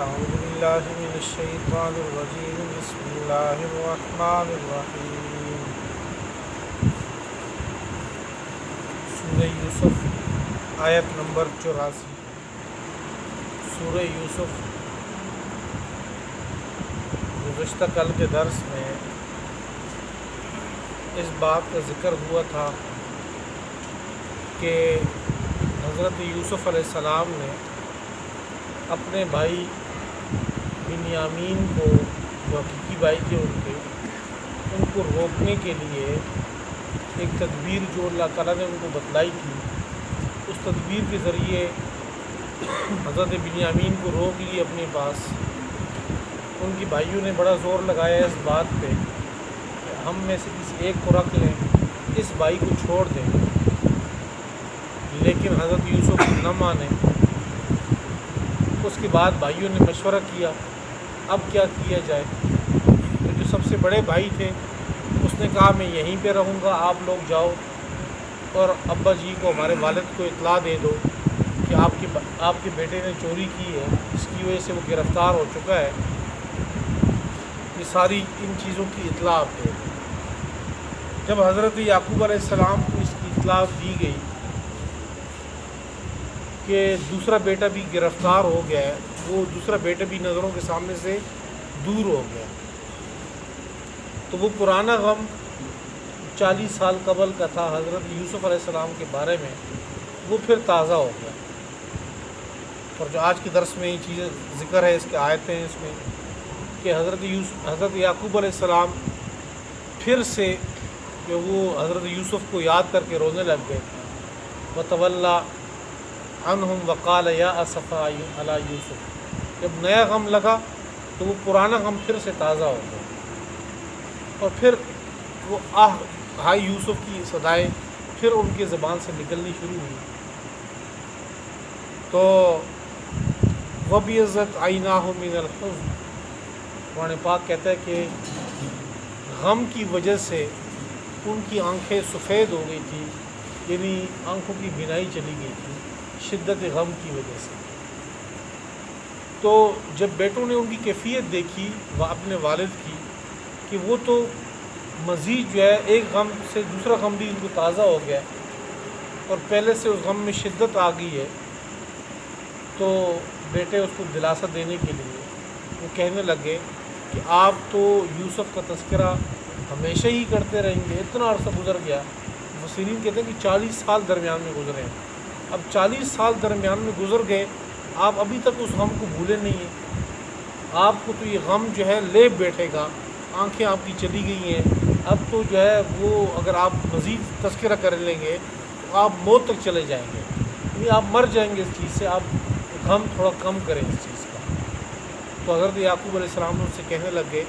أعوذ بالله من الشيطان الرجيم بسم الله الرحمن الرحیم۔ سورہ یوسف آیت نمبر 84۔ سورہ یوسف گزشتہ کل کے درس میں اس بات کا ذکر ہوا تھا کہ حضرت یوسف علیہ السلام نے اپنے بھائی بنیامین کو، جو حقیقی بھائی تھے ان کو روکنے کے لیے ایک تدبیر جو اللہ تعالیٰ نے ان کو بتلائی تھی، اس تدبیر کے ذریعے حضرت بنیامین کو روک لی اپنے پاس۔ ان کی بھائیوں نے بڑا زور لگایا اس بات پہ کہ ہم میں سے کسی ایک کو رکھ لیں، اس بھائی کو چھوڑ دیں، لیکن حضرت یوسف نہ مانے۔ اس کے بعد بھائیوں نے مشورہ کیا اب کیا کیا جائے۔ تو جو سب سے بڑے بھائی تھے اس نے کہا میں یہیں پہ رہوں گا، آپ لوگ جاؤ اور ابا جی کو، ہمارے والد کو اطلاع دے دو کہ آپ کے بیٹے نے چوری کی ہے، اس کی وجہ سے وہ گرفتار ہو چکا ہے، یہ ساری ان چیزوں کی اطلاع آپ دے دو۔ جب حضرت یعقوب علیہ السلام کو اس کی اطلاع دی گئی کہ دوسرا بیٹا بھی گرفتار ہو گیا ہے، وہ دوسرا بیٹا بھی نظروں کے سامنے سے دور ہو گیا، تو وہ پرانا غم 40 سال قبل کا تھا حضرت یوسف علیہ السلام کے بارے میں، وہ پھر تازہ ہو گیا۔ اور جو آج کے درس میں یہ چیزیں ذکر ہے، اس کے آیتیں ہیں اس میں کہ حضرت یعقوب علیہ السلام پھر سے کہ وہ حضرت یوسف کو یاد کر کے رونے لگ گئے۔ وَتَوَلَّى عَنْهُمْ وَقَالَ يَا أَسَفَىٰ عَلَىٰ يُوسُف۔ جب نیا غم لگا تو وہ پرانا غم پھر سے تازہ ہو گیا، اور پھر وہ ہائی یوسف کی صدائیں پھر ان کی زبان سے نکلنی شروع ہوئی۔ تو وَبِيَضَّتْ عَيْنَاهُ مِنَ الْحُزْنِ، قرآن پاک کہتا ہے کہ غم کی وجہ سے ان کی آنکھیں سفید ہو گئی تھی، یعنی آنکھوں کی بینائی چلی گئی تھی شدت غم کی وجہ سے۔ تو جب بیٹوں نے ان کی کیفیت دیکھی اپنے والد کی کہ وہ تو مزید جو ہے ایک غم سے دوسرا غم بھی ان کو تازہ ہو گیا اور پہلے سے اس غم میں شدت آ گئی ہے، تو بیٹے اس کو دلاسا دینے کے لیے وہ کہنے لگے کہ آپ تو یوسف کا تذکرہ ہمیشہ ہی کرتے رہیں گے، اتنا عرصہ گزر گیا۔ مفسرین کہتے ہیں کہ 40 سال درمیان میں گزرے ہیں، اب 40 سال درمیان میں گزر گئے، آپ ابھی تک اس غم کو بھولے نہیں ہیں، آپ کو تو یہ غم جو ہے لے بیٹھے گا، آنکھیں آپ کی چلی گئی ہیں، اب تو جو ہے وہ اگر آپ مزید تذکرہ کر لیں گے تو آپ موت تک چلے جائیں گے، یعنی آپ مر جائیں گے اس چیز سے، آپ غم تھوڑا کم کریں اس چیز کا۔ تو حضرت یعقوب علیہ السلام ان سے کہنے لگے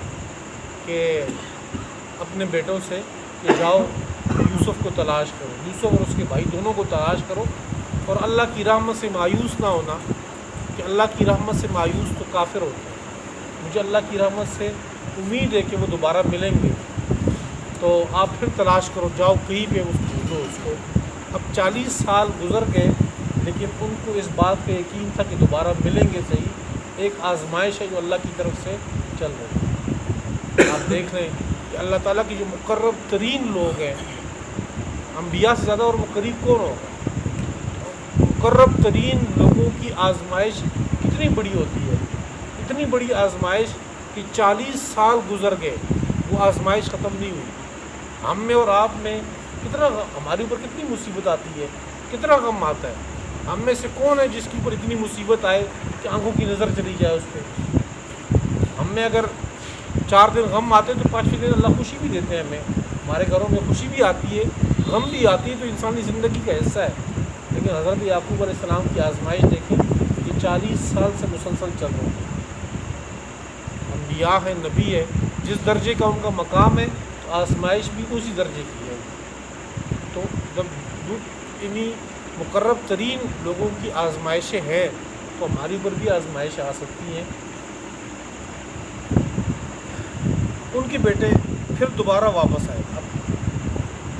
کہ اپنے بیٹوں سے کہ جاؤ یوسف کو تلاش کرو، یوسف اور اس کے بھائی دونوں کو تلاش کرو، اور اللہ کی رحمت سے مایوس نہ ہونا، کہ اللہ کی رحمت سے مایوس تو کافر ہوتا ہے، مجھے اللہ کی رحمت سے امید ہے کہ وہ دوبارہ ملیں گے، تو آپ پھر تلاش کرو، جاؤ کہیں پہ اس کو۔ اب 40 سال گزر گئے، لیکن ان کو اس بات پہ یقین تھا کہ دوبارہ ملیں گے صحیح، ایک آزمائش ہے جو اللہ کی طرف سے چل رہی ہے۔ آپ دیکھ رہے ہیں کہ اللہ تعالیٰ کی جو مقرب ترین لوگ ہیں، انبیاء سے زیادہ اور مقرب کون ہوگا؟ مقرب ترین لوگوں کی آزمائش کتنی بڑی ہوتی ہے، اتنی بڑی آزمائش کہ 40 سال گزر گئے، وہ آزمائش ختم نہیں ہوئی۔ ہم میں اور آپ میں کتنا ہمارے اوپر کتنی مصیبت آتی ہے، کتنا غم آتا ہے، ہم میں سے کون ہے جس کے اوپر اتنی مصیبت آئے کہ آنکھوں کی نظر چلی جائے اس پہ؟ ہم میں اگر 4 دن غم آتے ہیں تو 5ویں دن اللہ خوشی بھی دیتے ہیں ہمیں، ہمارے گھروں میں خوشی بھی آتی ہے، غم بھی آتی ہے، تو انسانی زندگی کا حصہ ہے۔ لیکن حضرت یعقوب علیہ السلام کی آزمائش دیکھیں کہ 40 سال سے مسلسل چل رہا ہے، انبیاء ہے، نبی ہے، جس درجے کا ان کا مقام ہے تو آزمائش بھی اسی درجے کی ہے۔ تو جب انہی مقرب ترین لوگوں کی آزمائشیں ہیں تو ہماری اوپر بھی آزمائش آ سکتی ہیں۔ ان کے بیٹے پھر دوبارہ واپس آئے،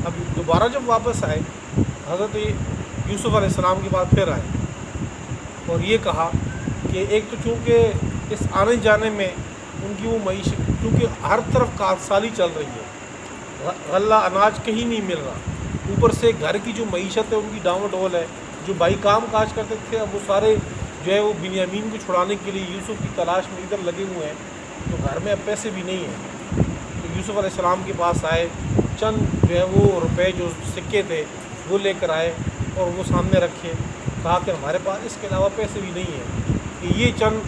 اب دوبارہ جب واپس آئے حضرت یوسف علیہ السلام کے بعد پھر آئے، اور یہ کہا کہ ایک تو چونکہ اس آنے جانے میں ان کی وہ معیشت، کیونکہ ہر طرف کارسالی چل رہی ہے، غلہ اناج کہیں نہیں مل رہا، اوپر سے گھر کی جو معیشت ہے ان کی ڈاؤن ڈول ہے۔ جو بھائی کام کاج کرتے تھے اب وہ سارے جو ہے وہ بنیامین کو چھڑانے کے لیے یوسف کی تلاش میں ادھر لگے ہوئے ہیں، تو گھر میں اب پیسے بھی نہیں ہیں۔ تو یوسف علیہ السلام کے پاس آئے، چند جو ہے وہ روپے جو سکے تھے وہ لے کر آئے اور وہ سامنے رکھے، کہا کہ ہمارے پاس اس کے علاوہ پیسے بھی نہیں ہیں، کہ یہ چند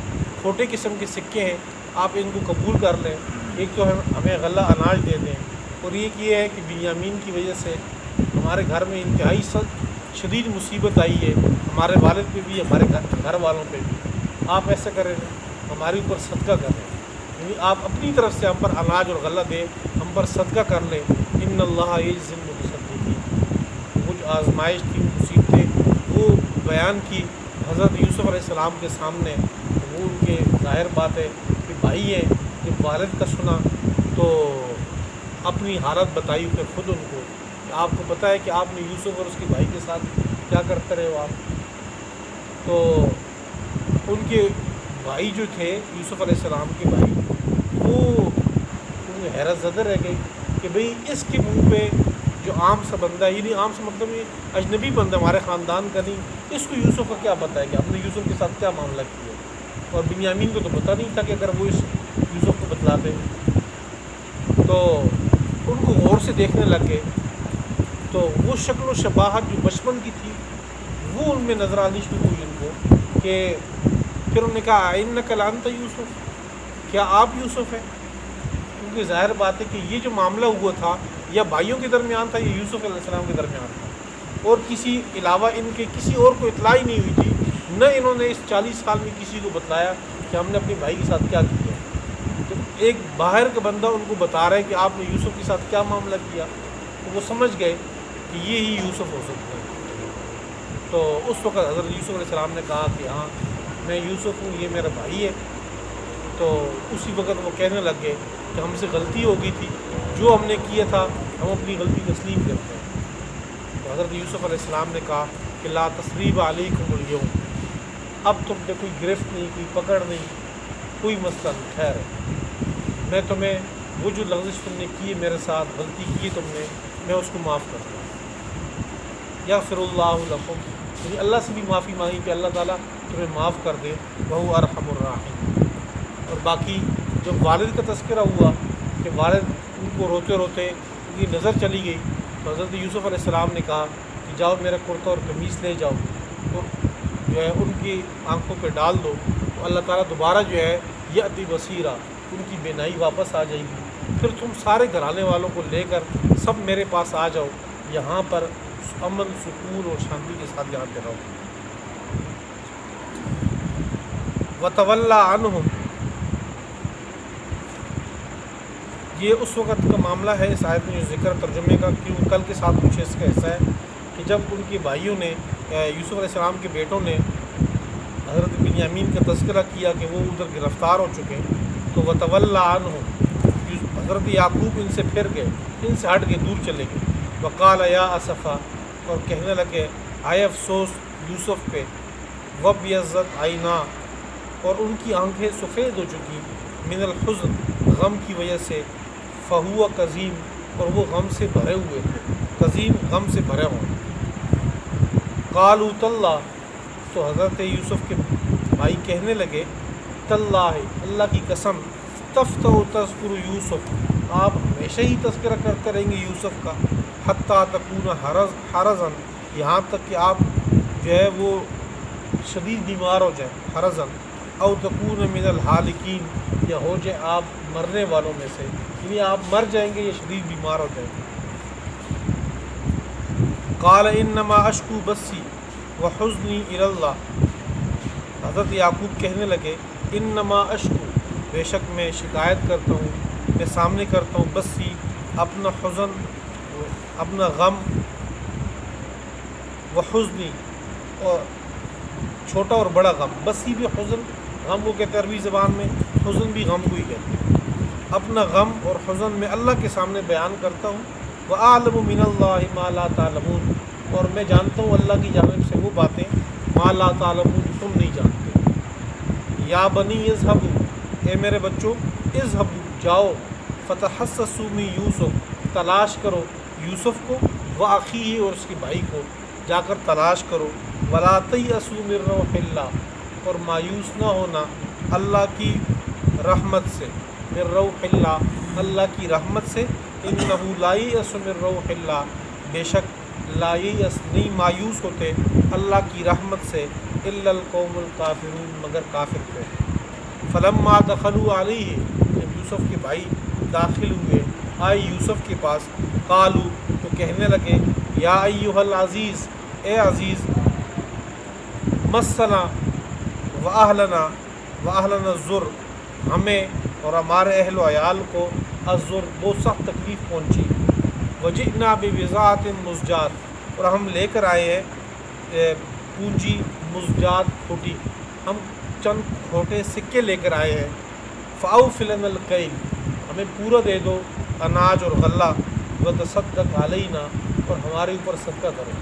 چھوٹے قسم کے سکے ہیں، آپ ان کو قبول کر لیں، ایک تو ہمیں غلہ اناج دے دیں، اور ایک یہ ہے کہ بنیامین کی وجہ سے ہمارے گھر میں انتہائی شدید مصیبت آئی ہے، ہمارے والد پہ بھی، ہمارے گھر والوں پہ بھی، آپ ایسا کریں، ہمارے اوپر صدقہ کریں، یعنی آپ اپنی طرف سے ہم پر اناج اور غلہ دیں، ہم پر صدقہ کر لیں۔ ان اللہ یجزی المتصدقین، وہ جو آزمائش تھی، مصیبتیں وہ بیان کی حضرت یوسف علیہ السلام کے سامنے، وہ ان کے ظاہر بات ہے کہ بھائی ہیں، جب والد کا سنا تو اپنی حالت بتائی پھر خود ان کو، آپ کو پتہ ہے کہ آپ نے یوسف اور اس کے بھائی کے ساتھ کیا کرتے رہے ہو آپ۔ تو ان کے بھائی جو تھے یوسف علیہ السلام کے بھائی، وہ ان حیرت زدہ رہ گئی کہ بھئی اس کے منہ پہ جو عام سا بندہ ہے، یعنی عام سا مطلب یہ اجنبی بندہ ہمارے خاندان کا نہیں، اس کو یوسف کا کیا پتہ ہے کہ ہم نے یوسف کے ساتھ کیا معاملہ کیا، اور بنیامین کو تو پتہ نہیں تھا کہ اگر وہ اس یوسف کو بتلاتے، تو ان کو غور سے دیکھنے لگ گئے، تو وہ شکل و شباہت جو بچپن کی تھی وہ ان میں نظر آنی شروع ہوئی ان کو، کہ پھر انہوں نے کہا انک لانت یوسف، کیا آپ یوسف ہیں؟ کیونکہ ظاہر بات ہے کہ یہ جو معاملہ ہوا تھا یا بھائیوں کے درمیان تھا یا یوسف علیہ السلام کے درمیان تھا، اور کسی علاوہ ان کے کسی اور کو اطلاع ہی نہیں ہوئی تھی، نہ انہوں نے اس 40 سال میں کسی کو بتلایا کہ ہم نے اپنے بھائی کے ساتھ کیا کیا۔ تو ایک باہر کا بندہ ان کو بتا رہا ہے کہ آپ نے یوسف کے ساتھ کیا معاملہ کیا، تو وہ سمجھ گئے کہ یہ ہی یوسف ہو سکتا ہے۔ تو اس وقت حضرت یوسف علیہ السلام نے کہا کہ ہاں میں یوسف ہوں، یہ میرا بھائی ہے۔ تو اسی وقت وہ کہنے لگ گئے کہ ہم سے غلطی ہو گئی تھی، جو ہم نے کیا تھا ہم اپنی غلطی تسلیم کرتے ہیں۔ تو حضرت یوسف علیہ السلام نے کہا کہ لا تثریب علیکم اليوم، اب تم پہ کوئی گرفت نہیں، کوئی پکڑ نہیں، کوئی مسئلہ نہیں، خیر ہے، میں تمہیں وہ جو لغزش تم نے کی میرے ساتھ، غلطی کی تم نے، میں اس کو معاف کرتا ہوں۔ یغفر اللہ لکم، یعنی اللہ سے بھی معافی مانگی کہ اللہ تعالیٰ تمہیں معاف کر دے، وہو ارحم الراحمین۔ اور باقی جب والد کا تذکرہ ہوا کہ والد ان کو روتے روتے ان کی نظر چلی گئی، تو حضرت یوسف علیہ السلام نے کہا کہ جاؤ میرا کرتا اور قمیص لے جاؤ اور جو ہے ان کی آنکھوں پہ ڈال دو، تو اللہ تعالیٰ دوبارہ جو ہے یأتی بصیرہ، ان کی بینائی واپس آ جائے گی، پھر تم سارے گھرانے والوں کو لے کر سب میرے پاس آ جاؤ، یہاں پر امن سکون اور شانتی کے ساتھ یہاں پہ رہو۔ وَتَوَلَّى عَنْهُمْ، یہ اس وقت کا معاملہ ہے اس آیت میں جو ذکر ترجمے کا، کیوں کل کے ساتھ کچھ اس کا ایسا ہے کہ جب ان کے بھائیوں نے، یوسف علیہ السلام کے بیٹوں نے حضرت بنیامین کا تذکرہ کیا کہ وہ ادھر گرفتار ہو چکے، تو وَتَوَلَّى عَنْهُمْ، حضرت یعقوب ان سے پھر گئے، ان سے ہٹ کے دور چلے گئے، وَقَالَ يَا أَسَفَا، اور کہنے لگے آئے افسوس یوسف پہ، وَابْيَضَّتْ عَيْنَاهُ، اور ان کی آنکھیں سفید ہو چکی، من الحزن، غم کی وجہ سے، فَهُوَ كَظِيمٌ، اور وہ غم سے بھرے ہوئے تھے، قظیم غم سے بھرے ہوں۔ قالوا تاللہ، تو حضرت یوسف کے بھائی کہنے لگے تاللہ، اللہ کی قسم، تفتح تذکر یوسف، آپ ہمیشہ ہی تذکرہ کرتے رہیں گے یوسف کا، حتیٰ تکون حرزن، یہاں تک کہ آپ جو ہے وہ شدید بیمار ہو جائیں، حرزن، او تکون من الحالکین، یا ہو جائے آپ مرنے والوں میں سے، یعنی آپ مر جائیں گے یا شدید بیمار ہو جائیں گے۔ قال انما اشکو بسی وحزنی الی اللہ، حضرت یعقوب کہنے لگے انما اشکو، بے شک میں شکایت کرتا ہوں، میں سامنے کرتا ہوں، بسی، اپنا حزن، اپنا غم، وحزنی، اور چھوٹا اور بڑا غم، بسی بھی حزن، غم کو کہتے ہیں عربی زبان میں، حزن بھی غم کو ہی کہتے ہیں، اپنا غم اور حزن میں اللہ کے سامنے بیان کرتا ہوں، وَأَعْلَمُ مِنَ اللَّهِ مَا لَا تَعْلَمُونَ، اور میں جانتا ہوں اللہ کی جانب سے وہ باتیں، مَا لَا تَعْلَمُونَ، تم نہیں جانتے۔ یا بنی اذهبوا، اے میرے بچوں، اذهبوا جاؤ، فتحسسوا من یوسف، تلاش کرو یوسف کو، واخیہ اور اس کے بھائی کو، جا کر تلاش کرو، ولا تیأسوا من روح اللہ، اور مایوس نہ ہونا اللہ کی رحمت سے، من روح اللہ، اللہ کی رحمت سے، انہ لا ییأس من روح اللہ، بے شک لا ییأس نہیں مایوس ہوتے اللہ کی رحمت سے، الا القوم الکافرون مگر کافر کو۔ فلما دخلوا علیہ، جب یوسف کے بھائی داخل ہوئے، آئے یوسف کے پاس، قالو تو کہنے لگے، یا ایھا العزیز، اے عزیز، مسنا واہلنا الضر، ہمیں اور ہمارے اہل و عیال کو الضر بہت سخت تکلیف پہنچی، وجئنا ببضاعۃ مزجاۃ، اور ہم لے کر آئے ہیں پونجی مزجات کھوٹی، ہم چند کھوٹے سکے لے کر آئے ہیں، فاوف لنا الکیل، ہمیں پورا دے دو اناج اور غلہ، وتصدق علینا، اور ہمارے اوپر صدقہ کرو،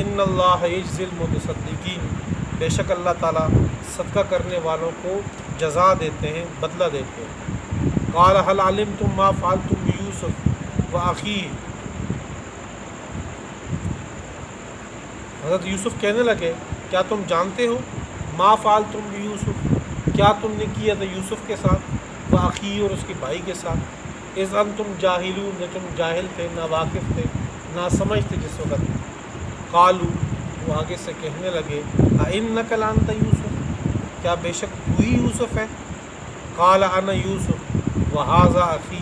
ان اللہ یجزی المتصدقین، بے شک اللہ تعالیٰ صدقہ کرنے والوں کو جزا دیتے ہیں، بدلہ دیتے ہیں۔ قال هل علمتم ما فعلتم بيوسف واخیہ، حضرت یوسف کہنے لگے، کیا تم جانتے ہو، ما فعلتم بیوسف، کیا تم نے کیا تھا یوسف کے ساتھ، واخیہ اور اس کے بھائی کے ساتھ، اذ انتم جاہلون، جب تم جاہل تھے، نا واقف تھے، نا سمجھ تھے جس وقت۔ قالو، وہ آگے سے کہنے لگے، اِنَّکَ لَأَنْتَ یوسف، کیا بے شک تو ہی یوسف ہے، قال انا یوسف وہذا اخی،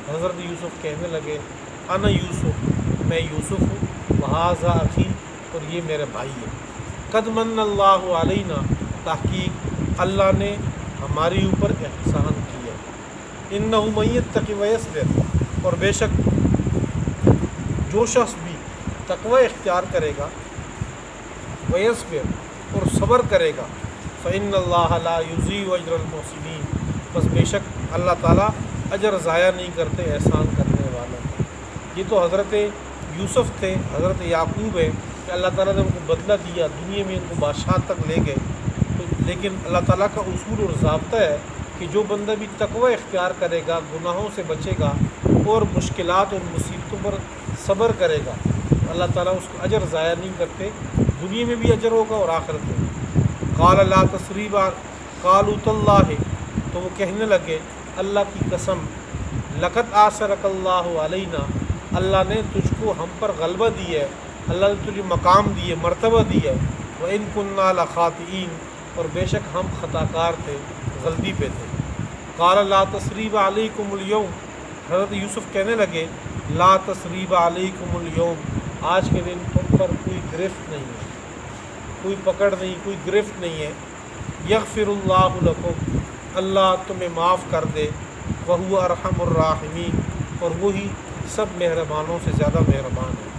حضرت یوسف کہنے لگے، انا یوسف، میں یوسف ہوں، وہذا اخی، اور یہ میرے بھائی ہے، قد من اللہ علینا، تحقیق اللہ نے ہمارے اوپر احسان کیا، انہ من یتق ویصبر، اور بے شک جو شخص بھی تقوی اختیار کرے گا، ویصبر، اور صبر کرے گا، فإن اللہ لا یضیع اجر المحسنین، بس بے شک اللہ تعالیٰ اجر ضائع نہیں کرتے احسان کرنے والوں کو۔ یہ تو حضرت یوسف تھے، حضرت یعقوب ہے کہ اللہ تعالیٰ نے ان کو بدلہ دیا، دنیا میں ان کو بادشاہ تک لے گئے، لیکن اللہ تعالیٰ کا اصول اور ضابطہ ہے کہ جو بندہ بھی تقوی اختیار کرے گا، گناہوں سے بچے گا اور مشکلات اور مصیبتوں پر صبر کرے گا، اللہ تعالیٰ اس کو اجر ضائع نہیں کرتے، دنیا میں بھی اجر ہوگا اور آخرت میں بھی۔ قال لا تثریب، قالوا تاللہ، تو وہ کہنے لگے اللہ کی قسم، لقد آثرک اللہ علینا، اللہ نے تجھ کو ہم پر غلبہ دی ہے، اللہ نے تجھے مقام دی ہے، مرتبہ دی ہے، وَإِن كُنَّا لَخَاطِئِينَ، اور بے شک ہم خطا کار تھے، غلطی پہ تھے۔ قال لا تثریب علیکم اليوم، حضرت یوسف کہنے لگے، لا تثریب علیکم اليوم، آج کے دن تم پر کوئی گرفت نہیں ہے، کوئی پکڑ نہیں، کوئی گرفت نہیں ہے، یغفر اللہ لکم، اللہ تمہیں معاف کر دے، وہو ارحم الراحمین، اور وہی سب مہربانوں سے زیادہ مہربان ہے۔